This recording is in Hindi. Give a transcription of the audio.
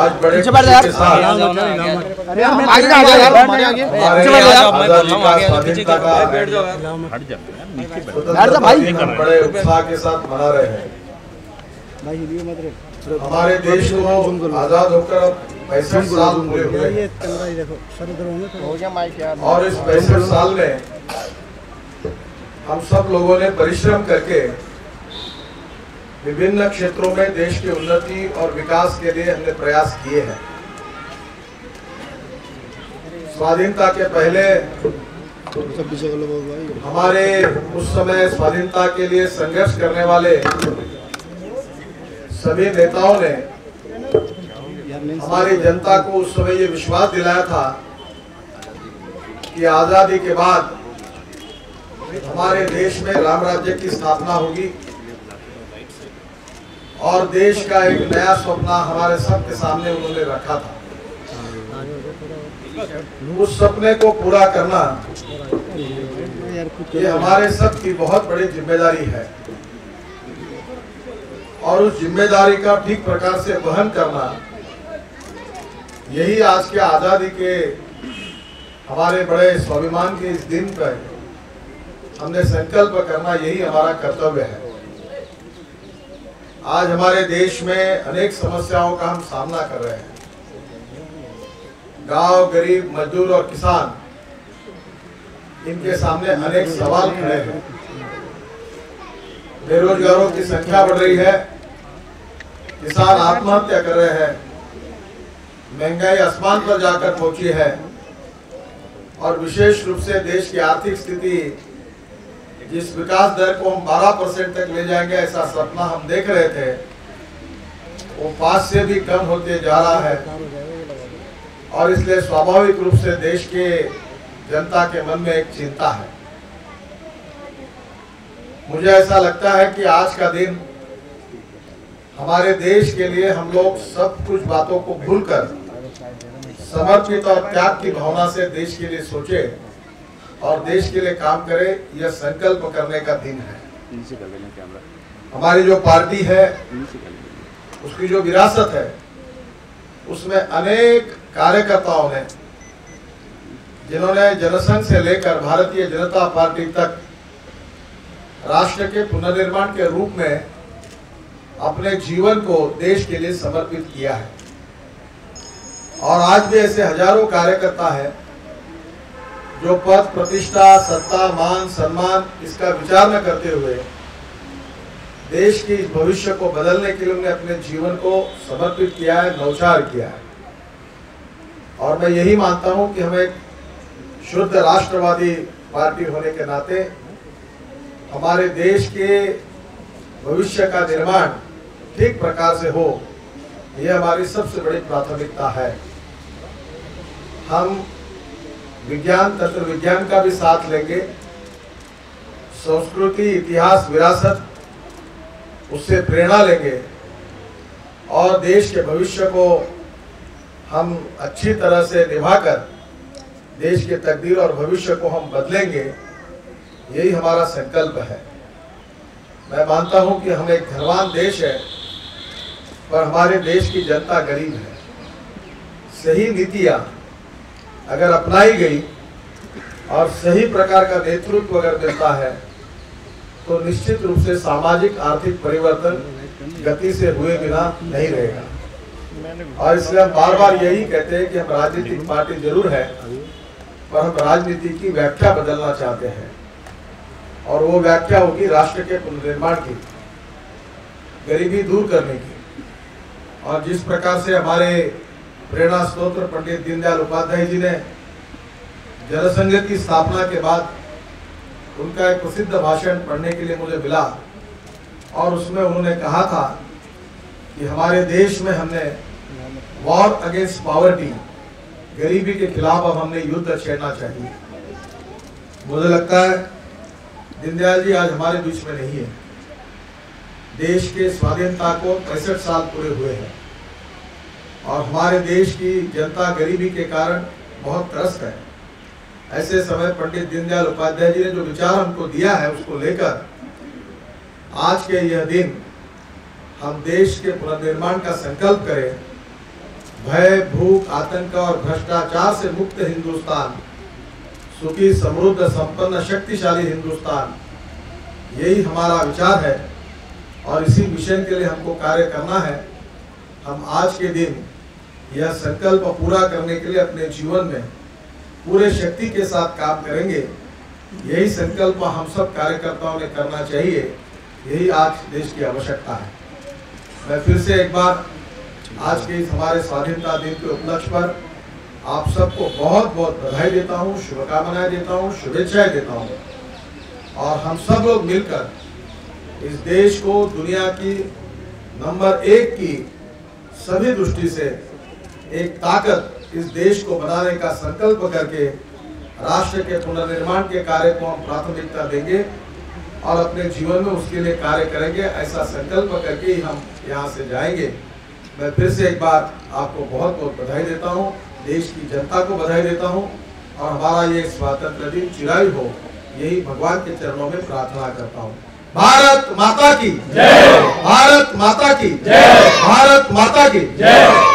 आज बड़े खुशी के साथ बड़े उत्साह के साथ मना रहे हैं। हमारे देश को आजाद होकर 65 साल पूरे हुए और इस 65 साल में हम सब लोगों ने परिश्रम करके विभिन्न क्षेत्रों में देश की उन्नति और विकास के लिए हमने प्रयास किए हैं। स्वाधीनता के पहले हमारे उस समय स्वाधीनता के लिए संघर्ष करने वाले सभी नेताओं ने हमारी जनता को उस समय ये विश्वास दिलाया था कि आजादी के बाद हमारे देश में राम राज्य की स्थापना होगी और देश का एक नया स्वप्न हमारे सबके सामने उन्होंने रखा था। उस सपने को पूरा करना ये हमारे सब की बहुत बड़ी जिम्मेदारी है और उस जिम्मेदारी का ठीक प्रकार से वहन करना यही आज के आजादी के हमारे बड़े स्वाभिमान के इस दिन पर हमने संकल्प करना यही हमारा कर्तव्य है। आज हमारे देश में अनेक समस्याओं का हम सामना कर रहे हैं। गांव, गरीब, मजदूर और किसान, इनके सामने अनेक सवाल खड़े हैं। बेरोजगारों की संख्या बढ़ रही है, किसान आत्महत्या कर रहे हैं, महंगाई आसमान पर जाकर पहुंची है और विशेष रूप से देश की आर्थिक स्थिति जिस विकास दर को हम 12% तक ले जाएंगे ऐसा सपना हम देख रहे थे, वो 5 से भी कम होते जा रहा है और इसलिए स्वाभाविक रूप से देश के जनता के मन में एक चिंता है। मुझे ऐसा लगता है कि आज का दिन हमारे देश के लिए हम लोग सब कुछ बातों को भूलकर समर्पित और त्याग की भावना से देश के लिए सोचे और देश के लिए काम करे, यह संकल्प करने का दिन है। हमारी जो पार्टी है उसकी जो विरासत है उसमें अनेक कार्यकर्ताओं ने, जिन्होंने जनसंघ से लेकर भारतीय जनता पार्टी तक राष्ट्र के पुनर्निर्माण के रूप में अपने जीवन को देश के लिए समर्पित किया है और आज भी ऐसे हजारों कार्यकर्ता हैं जो पद, प्रतिष्ठा, सत्ता, मान, सम्मान इसका विचार न करते हुए देश की भविष्य को बदलने के लिए उन्होंने अपने जीवन को समर्पित किया है, न्यौछावर किया है। और मैं यही मानता हूं कि हम एक शुद्ध राष्ट्रवादी पार्टी होने के नाते हमारे देश के भविष्य का निर्माण ठीक प्रकार से हो, यह हमारी सबसे बड़ी प्राथमिकता है। हम विज्ञान, तंत्र विज्ञान का भी साथ लेंगे, संस्कृति, इतिहास, विरासत, उससे प्रेरणा लेंगे और देश के भविष्य को हम अच्छी तरह से निभाकर देश के तकदीर और भविष्य को हम बदलेंगे, यही हमारा संकल्प है। मैं मानता हूं कि हम एक धनवान देश है पर हमारे देश की जनता गरीब है। सही नीतियां अगर अपनाई गई और सही प्रकार का नेतृत्व अगर मिलता है तो निश्चित रूप से सामाजिक आर्थिक परिवर्तन गति से हुए बिना नहीं रहेगा। और इसलिए हम बार बार यही कहते हैं कि हम राजनीतिक पार्टी जरूर है पर हम राजनीति की व्याख्या बदलना चाहते हैं और वो व्याख्या होगी राष्ट्र के पुनर्निर्माण की, गरीबी दूर करने की। और जिस प्रकार से हमारे प्रेरणा स्रोत पंडित दीनदयाल उपाध्याय जी ने जनसंघ की स्थापना के बाद उनका एक प्रसिद्ध भाषण पढ़ने के लिए मुझे मिला और उसमें उन्होंने कहा था कि हमारे देश में हमने वॉर अगेंस्ट पॉवर्टी, गरीबी के खिलाफ अब हमने युद्ध छेड़ना चाहिए। मुझे लगता है दीनदयाल जी आज हमारे बीच में नहीं है। देश के स्वाधीनता को 65 साल पूरे हुए हैं और हमारे देश की जनता गरीबी के कारण बहुत त्रस्त है। ऐसे समय पंडित दीनदयाल उपाध्याय जी ने जो विचार हमको दिया है उसको लेकर आज के यह दिन हम देश के पुनर्निर्माण का संकल्प करें भय, भूख, आतंक और भ्रष्टाचार से मुक्त हिंदुस्तान, सुखी, समृद्ध, संपन्न, शक्तिशाली हिंदुस्तान, यही हमारा विचार है और इसी मिशन के लिए हमको कार्य करना है। हम आज के दिन यह संकल्प पूरा करने के लिए अपने जीवन में पूरे शक्ति के साथ काम करेंगे। यही संकल्प हम सब कार्यकर्ताओं ने करना चाहिए, यही आज देश की आवश्यकता है। मैं फिर से एक बार आज के इस हमारे स्वाधीनता दिन के उपलक्ष्य पर आप सबको बहुत बहुत बधाई देता हूँ, शुभकामनाएं देता हूँ, शुभेच्छाएं देता हूँ। और हम सब लोग मिलकर इस देश को दुनिया की नंबर 1 की सभी दृष्टि से एक ताकत, इस देश को बनाने का संकल्प करके राष्ट्र के पुनर्निर्माण के कार्य को हम प्राथमिकता देंगे और अपने जीवन में उसके लिए कार्य करेंगे। ऐसा संकल्प करके ही हम यहाँ से जाएंगे। मैं फिर से एक बार आपको बहुत बहुत बधाई देता हूँ, देश की जनता को बधाई देता हूँ और हमारा ये स्वतंत्रता दिन चिरायु हो, यही भगवान के चरणों में प्रार्थना करता हूँ। भारत माता की जय, भारत माता की जय, भारत माता की जय।